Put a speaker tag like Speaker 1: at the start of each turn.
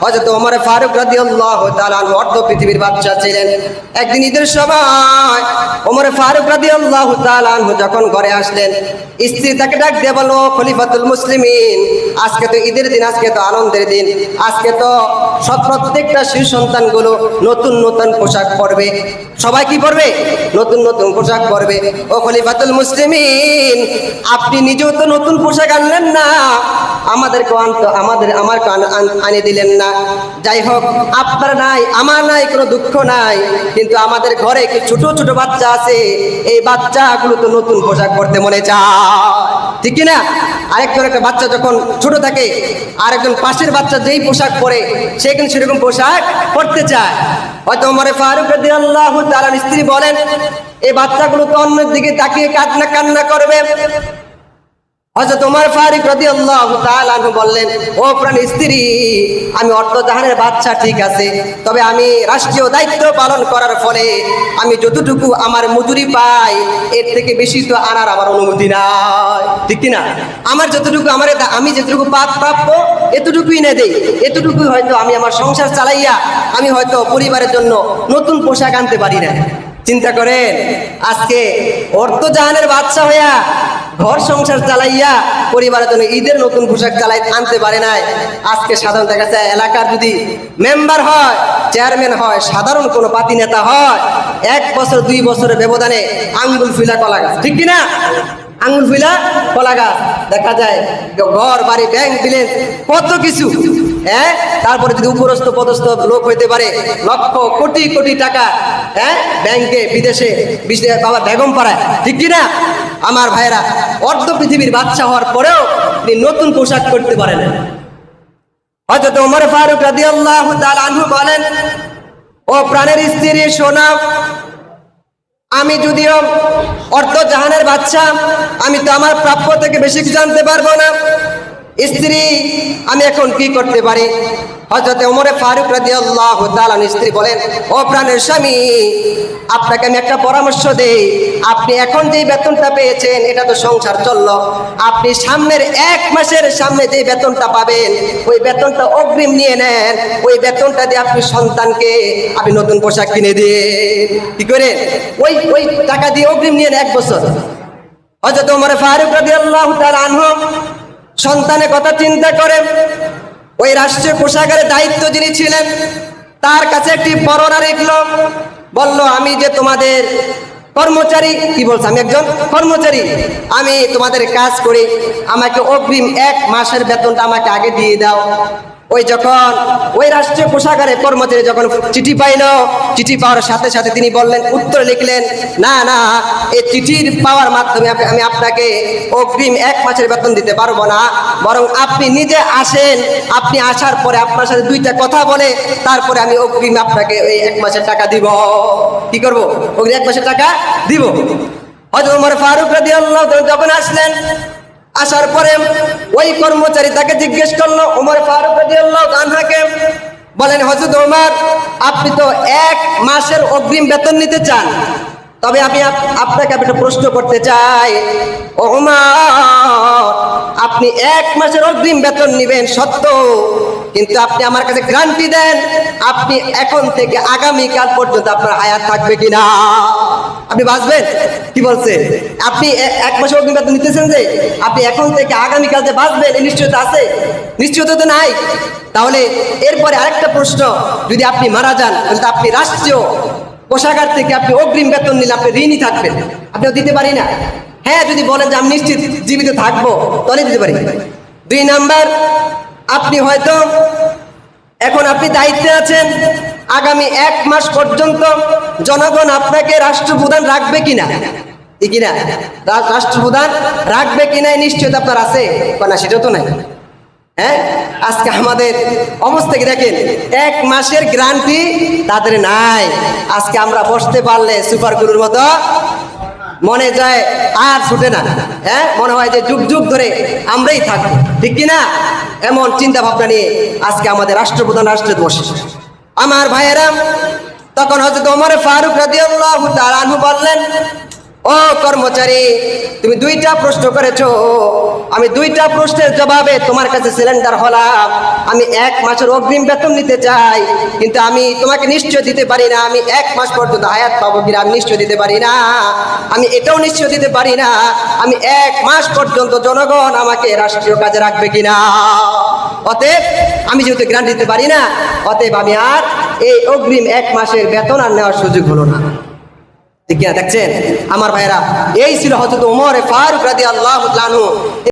Speaker 1: হযরত ওমর ফারুক রাদিয়াল্লাহু তাআলা অর্ধ পৃথিবীর বাদশা ছিলেন। একদিন ঈদের সময় ওমর ফারুক রাদিয়াল্লাহু তাআলা যখন ঘরে আসলেন, স্ত্রী তাকে ডাক দিয়ে বলল, খলিফাতুল মুসলিমিন, আজকে তো ঈদের দিন, আজকে তো আনন্দের দিন, আজকে তো সব প্রত্যেকটা শিশু সন্তানগুলো নতুন নতুন পোশাক পরবে। সবাই কি পরবে? নতুন নতুন পোশাক পরবে। ও খলিফাতুল মুসলিমিন, আপনি নিজেও তো নতুন পোশাক আনলেন না, আমাদেরকে আমাকে আনিয়ে দিলেন না। যাই হোক, আপনার নাই, আমার নাই, কোনো দুঃখ নাই, কিন্তু আমাদের ঘরে কি ছোট ছোট বাচ্চা আছে, এই বাচ্চাগুলো তো নতুন পোশাক পরতে মনে চায়, ঠিক কিনা? একটা বাচ্চা যখন ছোট থাকে, আরেকজন পাশের বাচ্চা যেই পোশাক পরে সে কিন্তু সেরকম পোশাক পরতে চায়। হয়তো ওমর ফারুক রাদিয়াল্লাহু তাআলার স্ত্রী বলেন, এই বাচ্চাগুলো তো অন্যের দিকে তাকিয়ে কান্না করবে। হযরত ওমর ফারুক রাদিয়াল্লাহু তাআলা বললেন, ও প্রাণ স্ত্রী, আমি অর্ধজাহানের বাচ্চা ঠিক আছে, তবে আমি রাষ্ট্রীয় দায়িত্ব পালন করার ফলে আমি যতটুকু আমার মজুরি পাই এর থেকে বেশি তো আনার আমার অনুমতি নাই, ঠিক কিনা? আমার যতটুকু আমি যেটুকু প্রাপ্য এতটুকুই না দেই, এতটুকুই হয়তো আমি আমার সংসার চালাইয়া আমি হয়তো পরিবারের জন্য নতুন পোশাক আনতে পারি না। চিন্তা করেন, আজকে অর্ধজাহানের বাদশা হইয়া ঘর সংসার চালাইয়া পরিবারের জন্য ঈদের নতুন পোশাক আনতে পারে নাই। আজকে সাধারণ দেখা যায় এলাকার যদি মেম্বার হয়, চেয়ারম্যান হয়, সাধারণ কোনো পাতি নেতা হয়, 1 বছর 2 বছরের ব্যবধানে আঙ্গুল ফুলা কলা গাছ, ঠিক কিনা? আঙ্গুল ফুলা কলা গাছ দেখা যায়, ঘর বাড়ি ব্যাংক ব্যালেন্স কত কিছু। তারপরে যদি উপরস্থ পদস্থ লোক হইতে পারে, লক্ষ কোটি কোটি টাকা ব্যাংকে বিদেশে বাবা বেগম পাড়ায়, ঠিক কিনা? আমার ভাইয়েরা, অর্ধ পৃথিবীর বাদশা হওয়ার পরেও তিনি নতুন পোশাক করতে পারেন। হযরত ওমর ফারুক রাদিয়াল্লাহু তাআলা আনহু বলেন, ও প্রাণের স্ত্রী শোনা, আমি যদিও অর্ধজাহানের বাদশা, আমি তো আমার প্রাপ্য থেকে বেশি কিছু জানতে পারবো না। স্ত্রী, আমি এখন কি করতে পারি? হযরত ওমর ফারুক রাদিয়াল্লাহু তাআলা স্ত্রী বলেন, ও প্রাণের স্বামী, আপনাকে আমি একটা পরামর্শ দেই। আপনি এখন যে বেতনটা পেয়েছেন এটা তো সংসার চললো, আপনি সামনের 1 মাসের সামনে যে বেতনটা পাবেন ওই বেতনটা অগ্রিম নিয়ে নেন, ওই বেতনটা দিয়ে আপনি সন্তানকে আপনি নতুন পোশাক কিনে দিন। কি করে? ওই টাকা দিয়ে অগ্রিম নিয়ে নেন 1 বছর। হযরত ওমর ফারুক রাদিয়াল্লাহু তাআলা আনহু সন্তানের কথা চিন্তা করে ওই রাষ্ট্রীয় কোষাগারের দায়িত্ব যিনি ছিলেন তার কাছে একটি পরোয়ানা লিখলো, বলল, আমি যে তোমাদের কর্মচারী, কি বলছে, আমি একজন কর্মচারী, আমি তোমাদের কাজ করি, আমাকে অগ্রিম 1 মাসের বেতনটা আমাকে আগে দিয়ে দাও। ওই রাষ্ট্রীয় কোষাগারের কর্মচারী যখন চিঠি পাইল, চিঠি পাওয়ার সাথে সাথে তিনি বললেন, উত্তর লিখলেন, না না, এই চিঠির পাওয়ার মাধ্যমে আমি আপনাকে অগ্রিম 1 মাসের বেতন দিতে পারবো না, বরং আপনি নিজে আসেন, আপনি আসার পরে আপনার সাথে 2টা কথা বলে তারপরে আমি অগ্রিম আপনাকে ওই 1 মাসের টাকা দিব। কি করব? অগ্রিম 1 মাসের টাকা দিব। হযরত ওমর ফারুক রাদিয়াল্লাহু তাআলা যখন আসলেন, আসার পরে ওই কর্মচারী তাকে জিজ্ঞেস করলো, ওমর ফারুক রাদিয়াল্লাহু আনহুকে বলেন, হযরত ওমর, আপনি তো 1 মাসের অগ্রিম বেতন নিতে চান, তবে আমি আপনাকে একটা প্রশ্ন করতে চাই, ওমর, আপনি 1 মাসের অগ্রিম বেতন নেবেন সত্য, কিন্তু আপনি আমার কাছে গ্যারান্টি দেন আপনি এখন থেকে আগামীকাল পর্যন্ত আপনার হায়াত থাকবে কিনা, আপনি বাঁচবেন? কি বলছে? আপনি 1 মাসের অগ্রিম বেতন নিতেছেন যে আপনি এখন থেকে আগামীকাল যে বাঁচবেন এই নিশ্চয়তা আছে? নিশ্চয়তা তো নাই। তাহলে এরপরে আরেকটা প্রশ্ন, যদি আপনি মারা যান তাহলে আপনি রাষ্ট্রীয় কোষাগার থেকে আপনি অগ্রিম বেতন নিলে আপনি ঋণী থাকবেন, আপনিও দিতে পারি না। হ্যাঁ, যদি বলেন যে আমি নিশ্চিত জীবিত থাকবো তাহলে দিতে পারি। 2 নাম্বার, আপনি হয়তো এখন আপনি দায়িত্বে আছেন, আগামী 1 মাস পর্যন্ত জনগণ আপনাকে রাষ্ট্রপ্রধান রাখবে কিনা, কিনা রাষ্ট্রপ্রধান রাখবে কিনা নিশ্চয়তা আপনার আছে না? সেটা তো নাই। আজকে আমাদের অবস্থা কি দেখেন, 1 মাসের গ্যারান্টি তাদের নাই। আজকে আমরা বসতে পারলে সুপার গুরুর মতো মনে যায় আর ছুটে না, মনে হয় যে যুগ যুগ ধরে আমরাই থাকবো, ঠিক কিনা? এমন চিন্তা ভাবনা নিয়ে আজকে আমাদের রাষ্ট্রপ্রধান রাষ্ট্রে বসে। আমার ভাইয়েরা, তখন হযরত ওমর ফারুক রাদিয়াল্লাহু তাআলা আনহু বললেন, ও কর্মচারী, তুমি দুইটা প্রশ্ন করেছো, আমি দুইটা প্রশ্নের জবাবে তোমার কাছে সিলিন্ডার হলাম। আমি 1 মাসের অগ্রিম বেতন নিতে চাই, কিন্তু আমি তোমাকে নিশ্চয় দিতে পারি না আমি 1 মাস পর্যন্ত হায়াত পাবো কিনা আমি নিশ্চয় দিতে পারি না। আমি এটাও নিশ্চয় দিতে পারি না আমি 1 মাস পর্যন্ত জনগণ আমাকে রাষ্ট্রীয় কাজে রাখবে কিনা। অতএব আমি যেহেতু গ্যারান্টি দিতে পারি না, অতএব আমি আর এই অগ্রিম 1 মাসের বেতন আর নেওয়ার সুযোগ হলো না। ঠিক কিনা দেখছেন আমার ভাইরা? এই ছিল হযরত ওমর ফারুক রাদিয়াল্লাহু তাআলা আনহু।